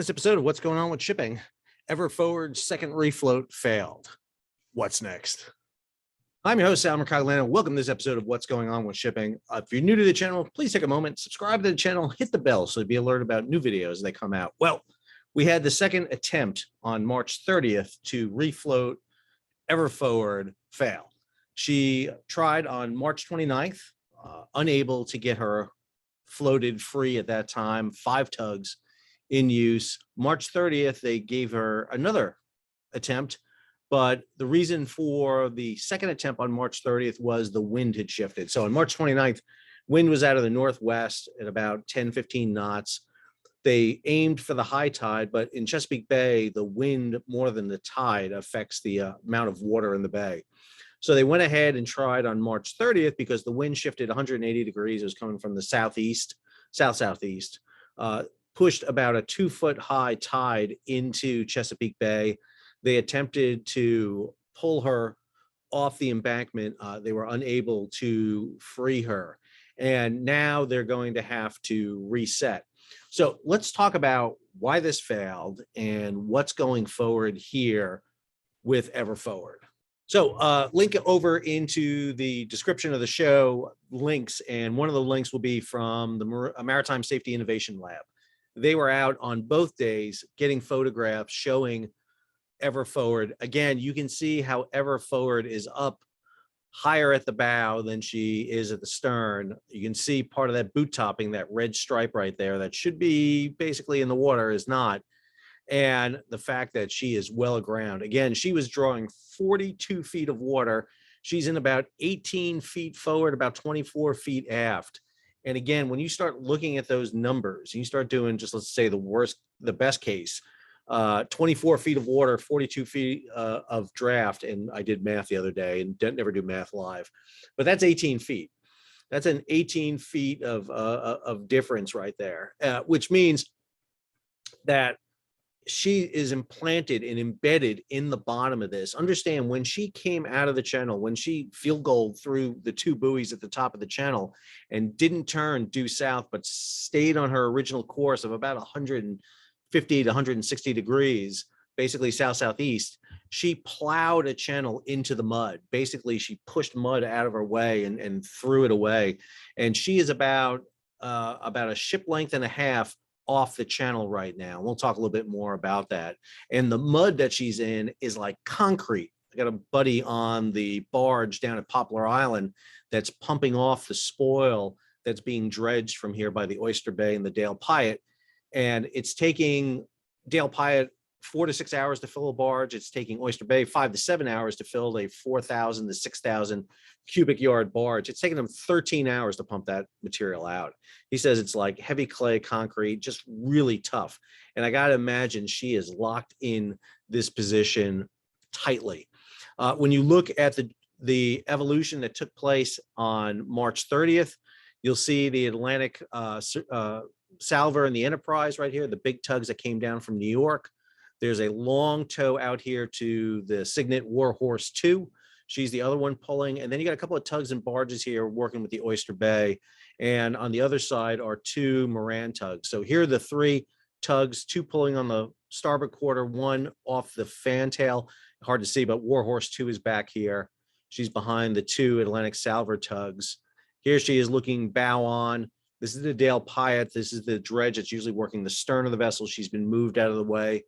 This episode of What's Going On with Shipping. Everforward's second refloat failed. What's next? I'm your host, Sal Mercogliano. Welcome to this episode of What's Going On with Shipping. If you're new to the channel, please take a moment, subscribe to the channel, hit the bell so you'll be alerted about new videos as they come out. Well, we had the second attempt on March 30th to refloat Everforward fail. She tried on March 29th, unable to get her floated free at that time, 5 tugs in use. March 30th, they gave her another attempt, but the reason for the second attempt on March 30th was the wind had shifted. So on March 29th, wind was out of the northwest at about 10-15 knots. They aimed for the high tide, but in Chesapeake Bay, the wind more than the tide affects the amount of water in the bay. So they went ahead and tried on March 30th because the wind shifted 180 degrees. It was coming from the southeast, south-southeast, pushed about a 2-foot high tide into Chesapeake Bay. They attempted to pull her off the embankment. They were unable to free her. And now they're going to have to reset. So let's talk about why this failed and what's going forward here with Everforward. So link over into the description of the show links, and one of the links will be from the Maritime Safety Innovation Lab. They were out on both days getting photographs showing Everforward. Again, you can see how Everforward is up higher at the bow than she is at the stern. You can see part of that boot topping, that red stripe right there that should be basically in the water is not. And the fact that she is well aground. Again, she was drawing 42 feet of water. She's in about 18 feet forward, about 24 feet aft. And again, when you start looking at those numbers, you start doing just, let's say the best case, 24 feet of water, 42 feet of draft. And I did math the other day and never do math live, but that's 18 feet. That's an 18 feet of difference right there, which means that she is implanted and embedded in the bottom of this. Understand, when she came out of the channel, when she field goaled through the 2 buoys at the top of the channel and didn't turn due south, but stayed on her original course of about 150 to 160 degrees, basically south-southeast, she plowed a channel into the mud. Basically, she pushed mud out of her way and threw it away. And she is about a ship length and a half off the channel right now. We'll talk a little bit more about that. And the mud that she's in is like concrete. I got a buddy on the barge down at Poplar Island that's pumping off the spoil that's being dredged from here by the Oyster Bay and the Dale Piatt. And it's taking Dale Piatt 4 to 6 hours to fill a barge. It's taking Oyster Bay 5 to 7 hours to fill a 4,000 to 6,000 cubic yard barge. It's taken them 13 hours to pump that material out. He says it's like heavy clay concrete, just really tough. And I got to imagine she is locked in this position tightly. When you look at the evolution that took place on March 30th, you'll see the Atlantic Salver and the Enterprise right here, the big tugs that came down from New York. There's a long tow out here to the Signet Warhorse 2. She's the other one pulling. And then you got a couple of tugs and barges here working with the Oyster Bay. And on the other side are 2 Moran tugs. So here are the 3 tugs, 2 pulling on the starboard quarter, 1 off the fantail. Hard to see, but Warhorse 2 is back here. She's behind the 2 Atlantic Salver tugs. Here she is looking bow on. This is the Dale Piatt. This is the dredge that's usually working the stern of the vessel. She's been moved out of the way.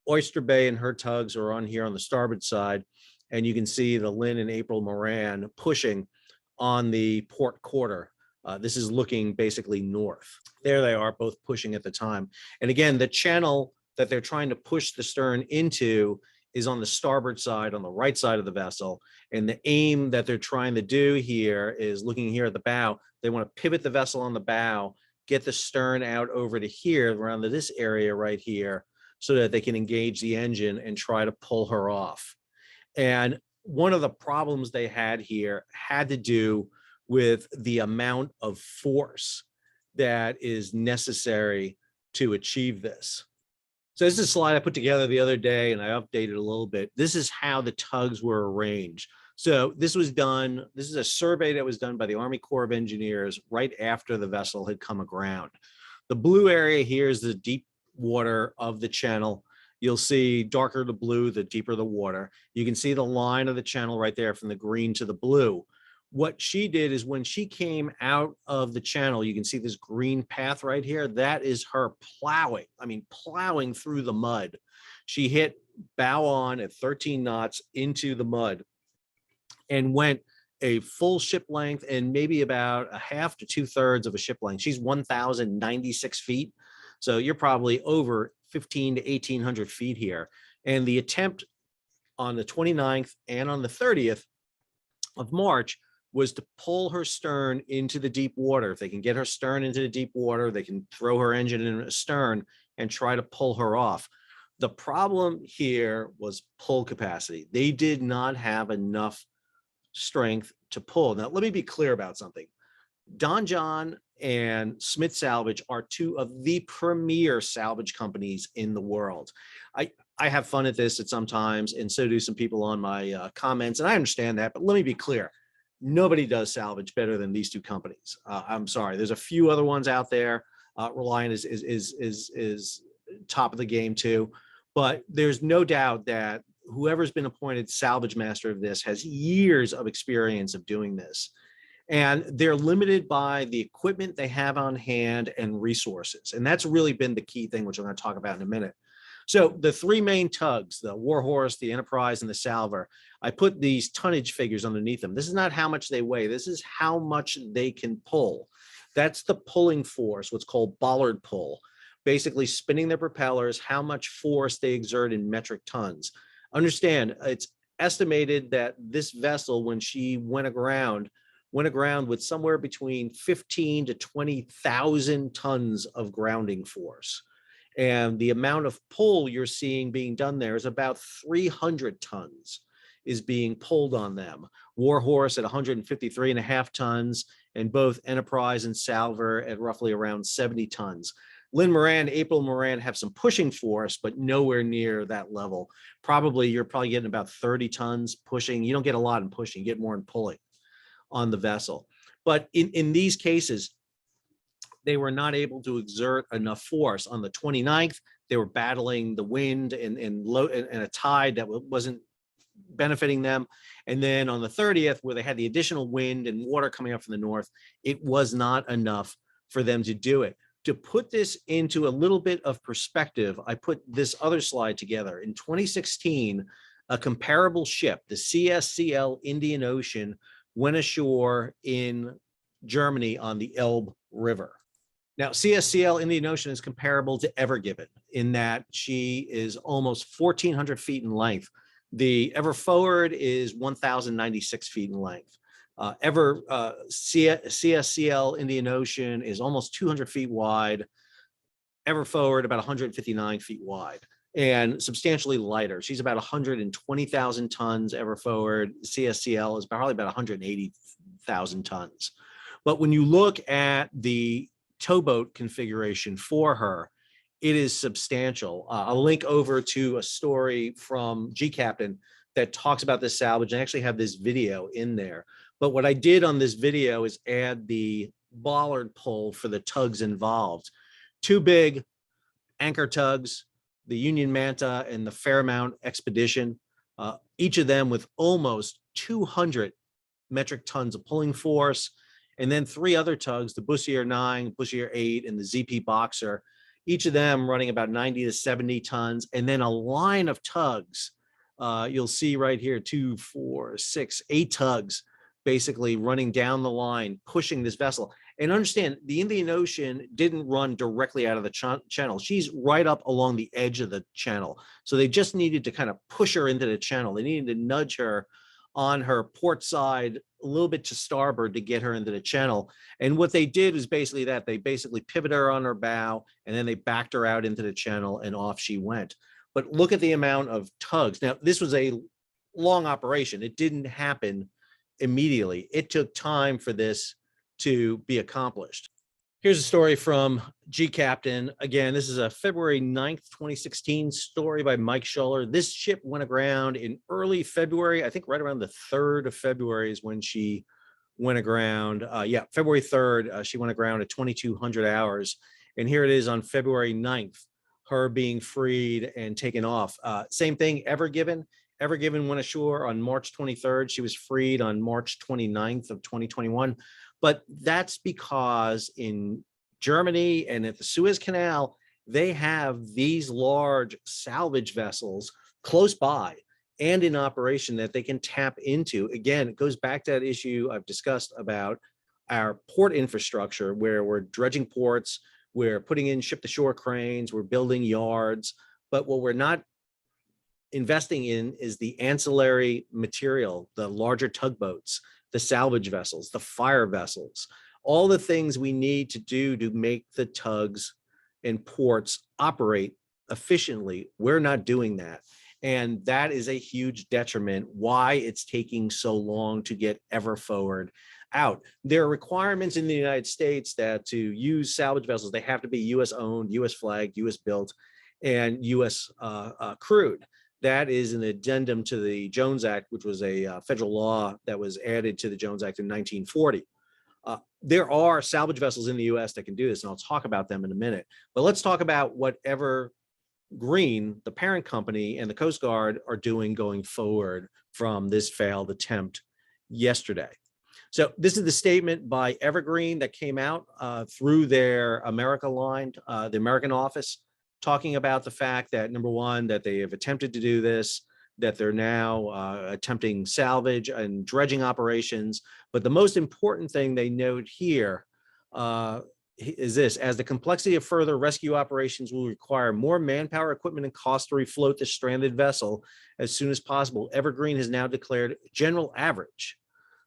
Oyster Bay and her tugs are on here on the starboard side. And you can see the Lynn and April Moran pushing on the port quarter. This is looking basically north. There they are, both pushing at the time. And again, the channel that they're trying to push the stern into is on the starboard side, on the right side of the vessel. And the aim that they're trying to do here is looking here at the bow. They want to pivot the vessel on the bow, get the stern out over to here, around to this area right here, so that they can engage the engine and try to pull her off. And one of the problems they had here had to do with the amount of force that is necessary to achieve this. So this is a slide I put together the other day and I updated a little bit. This is how the tugs were arranged. So this was done, this is a survey that was done by the Army Corps of Engineers right after the vessel had come aground. The blue area here is the deep water of the channel. You'll see darker the blue, the deeper the water. You can see the line of the channel right there from the green to the blue. What she did is when she came out of the channel, you can see this green path right here. That is her plowing. I mean, plowing through the mud. She hit bow on at 13 knots into the mud and went a full ship length and maybe about a half to 2/3 of a ship length. She's 1,096 feet. So you're probably over 15 to 1,800 feet here. And the attempt on the 29th and on the 30th of March was to pull her stern into the deep water. If they can get her stern into the deep water, they can throw her engine in a stern and try to pull her off. The problem here was pull capacity. They did not have enough strength to pull. Now, let me be clear about something. Donjon and Smit Salvage are two of the premier salvage companies in the world. I have fun at this at sometimes, and so do some people on my comments, and I understand that, but let me be clear. Nobody does salvage better than these two companies. I'm sorry. There's a few other ones out there. Reliant is top of the game too, but there's no doubt that whoever's been appointed salvage master of this has years of experience of doing this. And they're limited by the equipment they have on hand and resources. And that's really been the key thing, which I'm going to talk about in a minute. So the three main tugs, the Warhorse, the Enterprise, and the Salver, I put these tonnage figures underneath them. This is not how much they weigh. This is how much they can pull. That's the pulling force, what's called bollard pull, basically spinning their propellers, how much force they exert in metric tons. Understand, it's estimated that this vessel, when she went aground with somewhere between 15 to 20,000 tons of grounding force. And the amount of pull you're seeing being done there is about 300 tons is being pulled on them. Warhorse at 153.5 tons, and both Enterprise and Salver at roughly around 70 tons. Lynn Moran, April Moran have some pushing force, but nowhere near that level. You're probably getting about 30 tons pushing. You don't get a lot in pushing, you get more in pulling on the vessel. But in these cases, they were not able to exert enough force. On the 29th, they were battling the wind and a tide that wasn't benefiting them. And then on the 30th, where they had the additional wind and water coming up from the north, it was not enough for them to do it. To put this into a little bit of perspective, I put this other slide together. In 2016, a comparable ship, the CSCL Indian Ocean, went ashore in Germany on the Elbe River. Now, CSCL Indian Ocean is comparable to Ever Given in that she is almost 1,400 feet in length. The Ever Forward is 1,096 feet in length. CSCL Indian Ocean is almost 200 feet wide. Ever Forward about 159 feet wide and substantially lighter. She's about 120,000 tons. Ever Forward, CSCL is probably about 180,000 tons. But when you look at the towboat configuration for her, it is substantial. I'll link over to a story from G Captain that talks about this salvage and actually have this video in there. But what I did on this video is add the bollard pull for the tugs involved. Two big anchor tugs, the Union Manta and the Fairmount Expedition, each of them with almost 200 metric tons of pulling force. And then three other tugs, the Bussier 9, Bussier 8, and the ZP Boxer, each of them running about 90 to 70 tons. And then a line of tugs. You'll see right here, 2, 4, 6, 8 tugs basically running down the line, pushing this vessel. And understand, the Indian Ocean didn't run directly out of the channel. She's right up along the edge of the channel. So they just needed to kind of push her into the channel. They needed to nudge her on her port side a little bit to starboard to get her into the channel. And what they did was basically that. They basically pivoted her on her bow, and then they backed her out into the channel, and off she went. But look at the amount of tugs. Now, this was a long operation. It didn't happen immediately. It took time for this to be accomplished. Here's a story from G Captain. Again, this is a February 9th, 2016 story by Mike Schuller. This ship went aground in early February. I think right around the 3rd of February is when she went aground. February 3rd, she went aground at 2200 hours. And here it is on February 9th. her being freed and taken off. Same thing, Ever Given. Ever Given went ashore on March 23rd. She was freed on March 29th of 2021. But that's because in Germany and at the Suez Canal, they have these large salvage vessels close by and in operation that they can tap into. Again, it goes back to that issue I've discussed about our port infrastructure, where we're dredging ports, we're putting in ship-to-shore cranes, we're building yards, but what we're not investing in is the ancillary material, the larger tugboats, the salvage vessels, the fire vessels, all the things we need to do to make the tugs and ports operate efficiently. We're not doing that. And that is a huge detriment why it's taking so long to get Ever Forward out. There are requirements in the United States that to use salvage vessels, they have to be US owned, US flagged, US built, and US crewed. That is an addendum to the Jones Act, which was a federal law that was added to the Jones Act in 1940. There are salvage vessels in the US that can do this, and I'll talk about them in a minute. But let's talk about what Evergreen, the parent company, and the Coast Guard are doing going forward from this failed attempt yesterday. So this is the statement by Evergreen that came out through their America line, the American office, talking about the fact that, number one, that they have attempted to do this, that they're now attempting salvage and dredging operations. But the most important thing they note here is this: as the complexity of further rescue operations will require more manpower, equipment, and cost to refloat the stranded vessel as soon as possible, Evergreen has now declared general average.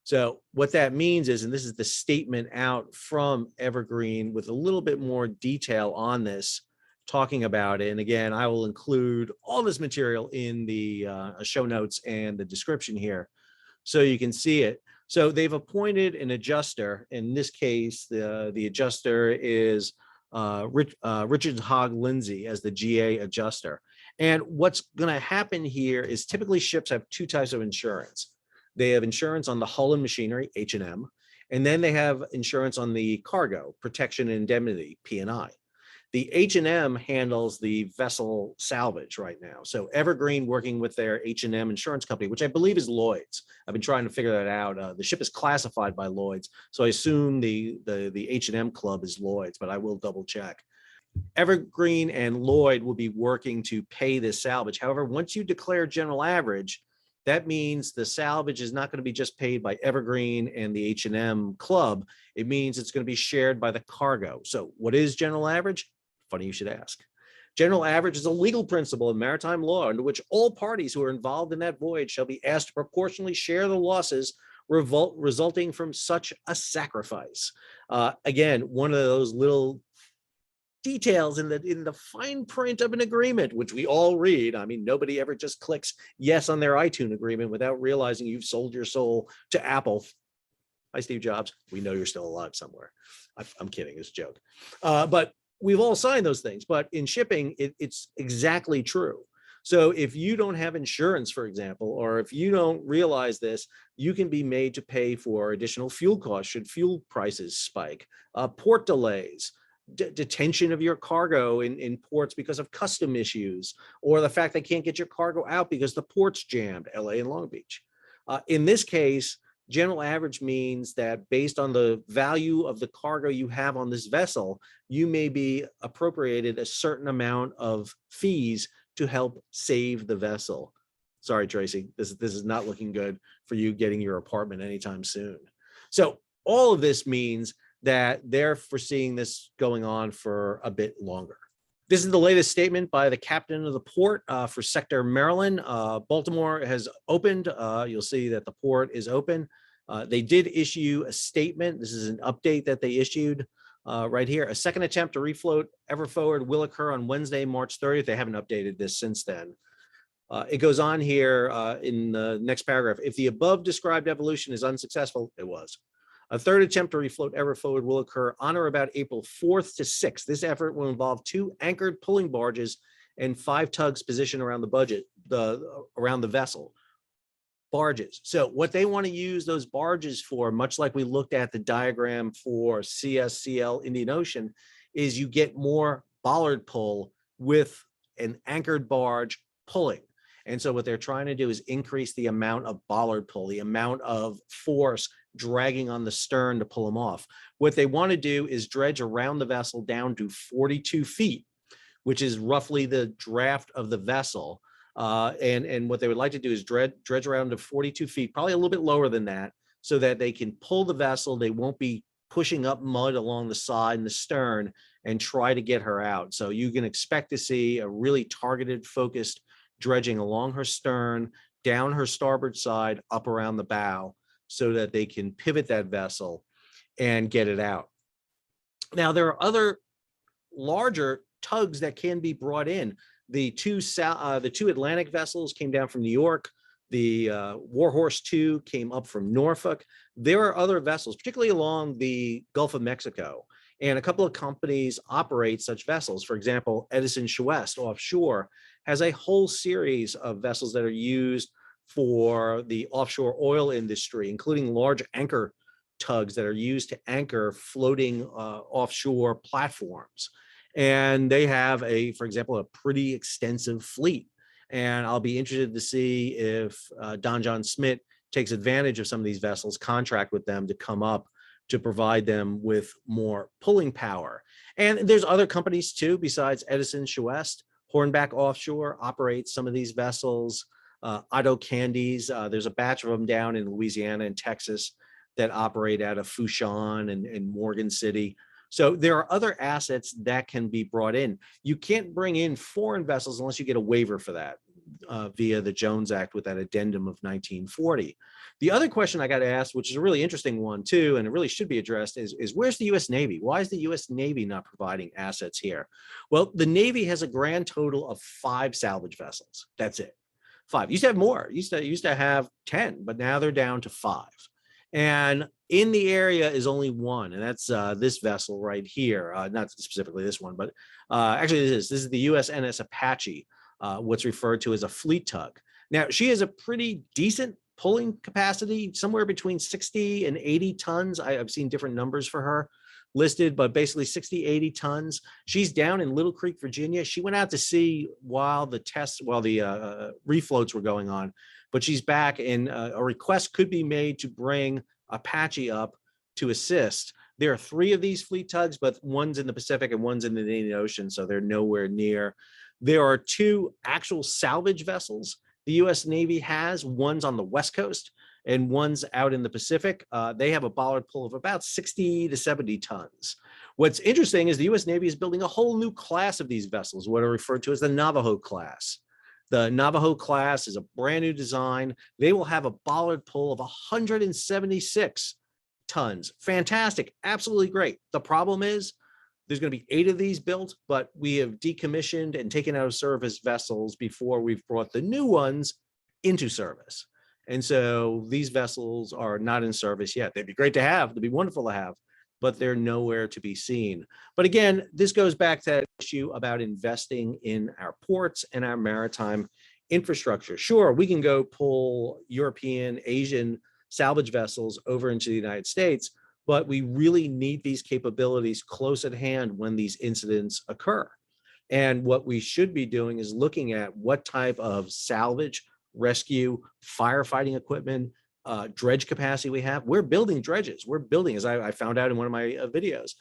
So what that means is, and this is the statement out from Evergreen with a little bit more detail on this, talking about it. And again, I will include all this material in the show notes and the description here so you can see it. So they've appointed an adjuster. In this case, the adjuster is Richard Hogg Lindsay as the GA adjuster. And what's going to happen here is typically ships have two types of insurance. They have insurance on the hull and machinery, H&M, and then they have insurance on the cargo, protection and indemnity, P&I. The H&M handles the vessel salvage right now. So Evergreen, working with their H&M insurance company, which I believe is Lloyd's. I've been trying to figure that out. The ship is classified by Lloyd's, so I assume the H&M club is Lloyd's, but I will double check. Evergreen and Lloyd will be working to pay this salvage. However, once you declare general average, that means the salvage is not going to be just paid by Evergreen and the H&M club. It means it's going to be shared by the cargo. So what is general average? Funny you should ask. General average is a legal principle in maritime law under which all parties who are involved in that voyage shall be asked to proportionally share the losses resulting from such a sacrifice. Again, one of those little details in the fine print of an agreement, which we all read. I mean, nobody ever just clicks yes on their iTunes agreement without realizing you've sold your soul to Apple. Hi, Steve Jobs. We know you're still alive somewhere. I'm kidding. It's a joke. But we've all signed those things. But in shipping, it's exactly true. So if you don't have insurance, for example, or if you don't realize this, you can be made to pay for additional fuel costs should fuel prices spike, port delays, detention of your cargo in ports because of custom issues, or the fact they can't get your cargo out because the port's jammed, LA and Long Beach. In this case, general average means that based on the value of the cargo you have on this vessel, you may be appropriated a certain amount of fees to help save the vessel. Sorry, Tracy, this is not looking good for you getting your apartment anytime soon. So all of this means that they're foreseeing this going on for a bit longer. This is the latest statement by the captain of the port for Sector Maryland. Baltimore has opened. You'll see that the port is open. They did issue a statement. This is an update that they issued right here. A second attempt to refloat Ever Forward will occur on Wednesday, March 30th. They haven't updated this since then. It goes on here in the next paragraph. If the above described evolution is unsuccessful, it was. A third attempt to refloat Ever Forward will occur on or about April 4th to 6th. This effort will involve 2 anchored pulling barges and 5 tugs positioned around around the vessel. Barges. So what they want to use those barges for, much like we looked at the diagram for CSCL Indian Ocean, is you get more bollard pull with an anchored barge pulling. And so what they're trying to do is increase the amount of bollard pull, the amount of force dragging on the stern to pull them off. What they want to do is dredge around the vessel down to 42 feet, which is roughly the draft of the vessel. And what they would like to do is dredge around to 42 feet, probably a little bit lower than that, so that they can pull the vessel. They won't be pushing up mud along the side and the stern and try to get her out. So you can expect to see a really targeted, focused dredging along her stern, down her starboard side, up around the bow, so that they can pivot that vessel and get it out. Now, there are other larger tugs that can be brought in. The two Atlantic vessels came down from New York. The Warhorse 2 came up from Norfolk. There are other vessels, particularly along the Gulf of Mexico, and a couple of companies operate such vessels. For example, Edison Suez offshore has a whole series of vessels that are used for the offshore oil industry, including large anchor tugs that are used to anchor floating offshore platforms. And they have for example, a pretty extensive fleet. And I'll be interested to see if Donjon Smit takes advantage of some of these vessels, contract with them to come up to provide them with more pulling power. And there's other companies too, besides Edison Suez. Hornbeck Offshore operates some of these vessels. Otto Candies, there's a batch of them down in Louisiana and Texas that operate out of Fouchon and Morgan City. So there are other assets that can be brought in. You can't bring in foreign vessels unless you get a waiver for that via the Jones Act with that addendum of 1940. The other question I got to ask, which is a really interesting one too, and it really should be addressed, is where's the U.S. Navy? Why is the U.S. Navy not providing assets here? Well, the Navy has a grand total of 5 salvage vessels. That's it. 5. Used to have more. Used to have 10, but now they're down to 5. And in the area is only one, and that's this vessel right here. Not specifically this one, but actually this is the USNS Apache, what's referred to as a fleet tug. Now, she has a pretty decent pulling capacity, somewhere between 60 and 80 tons. I've seen different numbers for her listed, but basically 60, 80 tons. She's down in Little Creek, Virginia. She went out to sea while the refloats were going on, but she's back, and a request could be made to bring Apache up to assist. There are 3 of these fleet tugs, but one's in the Pacific and one's in the Indian Ocean, so they're nowhere near. There are 2 actual salvage vessels the U.S. Navy has. One's on the West Coast and one's out in the Pacific. They have a bollard pull of about 60 to 70 tons. What's interesting is the U.S. Navy is building a whole new class of these vessels, what are referred to as the Navajo class. The Navajo class is a brand new design. They will have a bollard pull of 176 tons. Fantastic, absolutely great. The problem is there's going to be 8 of these built, but we have decommissioned and taken out of service vessels before we've brought the new ones into service. And so these vessels are not in service yet. They'd be great to have, they'd be wonderful to have, but they're nowhere to be seen. But again, this goes back to that issue about investing in our ports and our maritime infrastructure. Sure, we can go pull European, Asian salvage vessels over into the United States, but we really need these capabilities close at hand when these incidents occur. And what we should be doing is looking at what type of salvage, rescue, firefighting equipment, dredge capacity we have. We're building dredges. We're building, as I found out in one of my videos,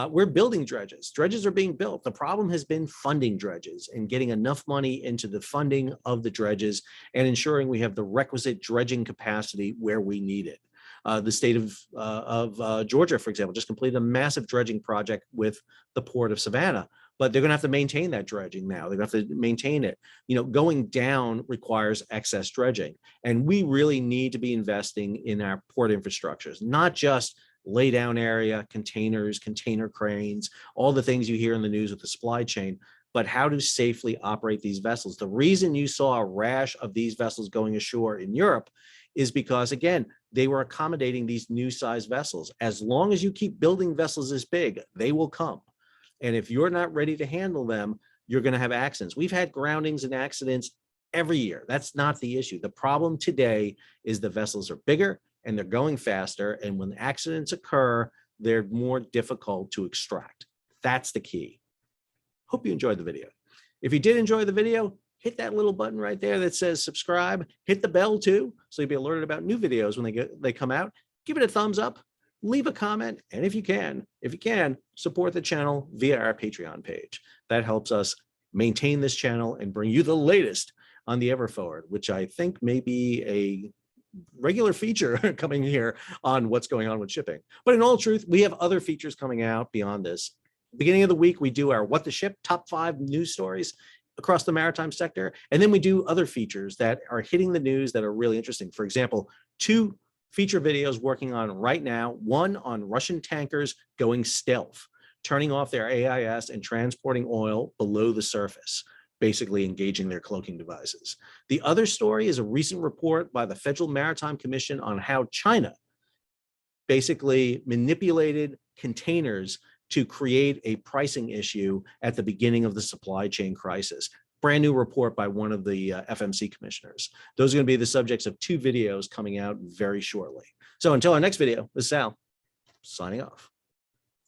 we're building dredges. Dredges are being built. The problem has been funding dredges and getting enough money into the funding of the dredges and ensuring we have the requisite dredging capacity where we need it. The state of Georgia, for example, just completed a massive dredging project with the port of Savannah, but they're going to have to maintain that dredging now. They're going to have to maintain it. You know, going down requires excess dredging, and we really need to be investing in our port infrastructures, not just lay down area, containers, container cranes, all the things you hear in the news with the supply chain, but how to safely operate these vessels. The reason you saw a rash of these vessels going ashore in Europe is because, again, they were accommodating these new size vessels. As long as you keep building vessels this big, they will come. And if you're not ready to handle them, you're going to have accidents. We've had groundings and accidents every year. That's not the issue. The problem today is the vessels are bigger and they're going faster. And when accidents occur, they're more difficult to extract. That's the key. Hope you enjoyed the video. If you did enjoy the video, hit that little button right there that says subscribe. Hit the bell too, so you'll be alerted about new videos when they come out. Give it a thumbs up, leave a comment, and if you can, support the channel via our Patreon page. That helps us maintain this channel and bring you the latest on the EverForward, which I think may be a regular feature coming here on what's going on with shipping. But in all truth, we have other features coming out beyond this. Beginning of the week, we do our What the Ship top 5 news stories across the maritime sector. And then we do other features that are hitting the news that are really interesting. For example, 2 feature videos working on right now, one on Russian tankers going stealth, turning off their AIS and transporting oil below the surface, basically engaging their cloaking devices. The other story is a recent report by the Federal Maritime Commission on how China basically manipulated containers to create a pricing issue at the beginning of the supply chain crisis. Brand new report by one of the FMC commissioners. Those are going to be the subjects of 2 videos coming out very shortly. So until our next video, this is Sal, signing off.